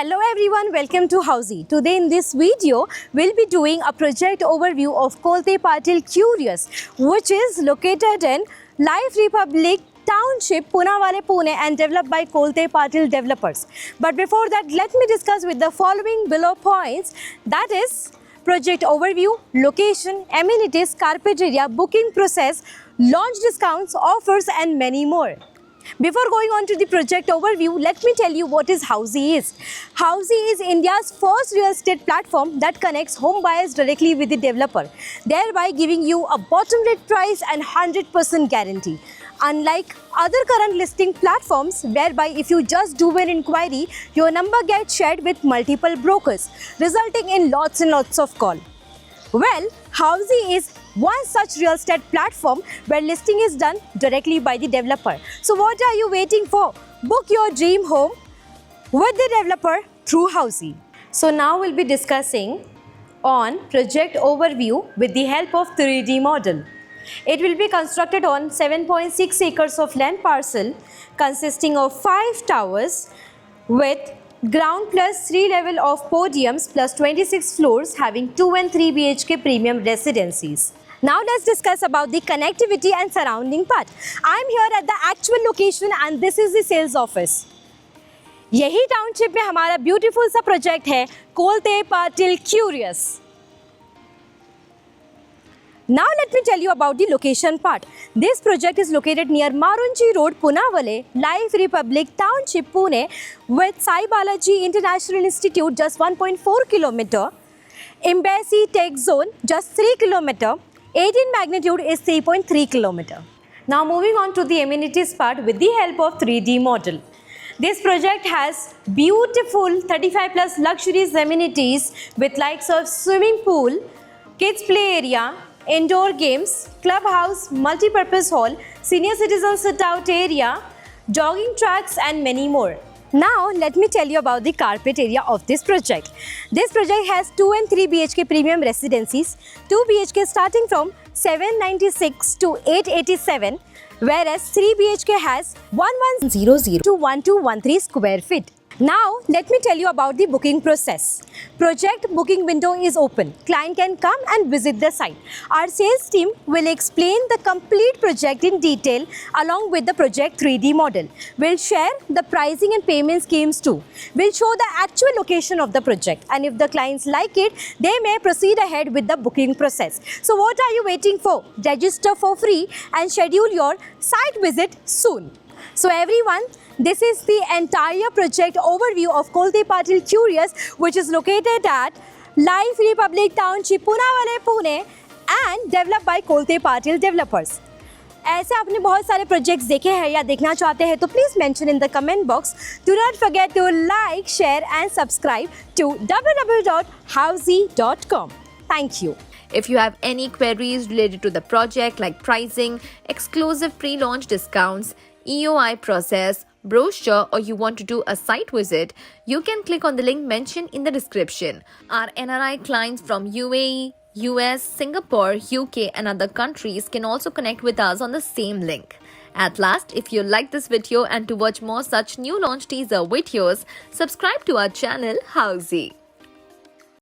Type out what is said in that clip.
Hello everyone, welcome to Housey. Today in this video, we'll be doing a project overview of Kolte Patil Curious, which is located in Life Republic Township, Punawale, Pune, and developed by Kolte Patil developers. But before that, let me discuss with the following below points, that is project overview, location, amenities, carpet area, booking process, launch discounts, offers and many more. Before going on to the project overview, let me tell you what is Housey is. Housey is India's first real estate platform that connects home buyers directly with the developer, thereby giving you a bottom rate price and 100% guarantee. Unlike other current listing platforms, whereby if you just do an inquiry, your number gets shared with multiple brokers, resulting in lots and lots of calls. Well, Housey is one such real estate platform where listing is done directly by the developer. So what are you waiting for? Book your dream home with the developer through Housey. So now we'll be discussing on project overview with the help of 3D model. It will be constructed on 7.6 acres of land parcel consisting of 5 towers with ground plus 3 level of podiums plus 26 floors having 2 and 3 BHK premium residencies. Now let's discuss about the connectivity and surrounding part. I'm here at the actual location and this is the sales office. यही township में हमारा beautiful सा project है Kolte Patil curious. Now let me tell you about the location part. This project is located near Marunchi Road, Punawale, Life Republic Township, Pune, with Sai Balaji International Institute just 1.4 km, Embassy Tech Zone just 3 km, 18 magnitude is 3.3 km. Now moving on to the amenities part with the help of 3D model. This project has beautiful 35 plus luxurious amenities with likes of swimming pool, kids play area, indoor games, clubhouse, multi-purpose hall, senior citizen sit-out area, jogging tracks and many more. Now let me tell you about the carpet area of this project. This project has 2 and 3 BHK premium residencies, 2 BHK starting from 796 to 887, whereas 3 BHK has 1100 to 1213 square feet. Now, let me tell you about the booking process. Project booking window is open. Client can come and visit the site. Our sales team will explain the complete project in detail along with the project 3D model. We'll share the pricing and payment schemes too. We'll show the actual location of the project, and if the clients like it, they may proceed ahead with the booking process. So what are you waiting for? Register for free and schedule your site visit soon. So everyone, this is the entire project overview of Kolte Patil Curious, which is located at Life Republic Township, Punawale, Pune, and developed by Kolte Patil developers. ऐसे आपने बहुत सारे projects देखे हैं या देखना चाहते हैं तो please mention in the comment box. Do not forget to like, share and subscribe to www.housey.com. Thank you. If you have any queries related to the project like pricing, exclusive pre-launch discounts, EOI process, brochure, or you want to do a site visit, you can click on the link mentioned in the description. Our NRI clients from UAE, US, Singapore, UK and other countries can also connect with us on the same link. At last, if you like this video and to watch more such new launch teaser videos, subscribe to our channel Housey.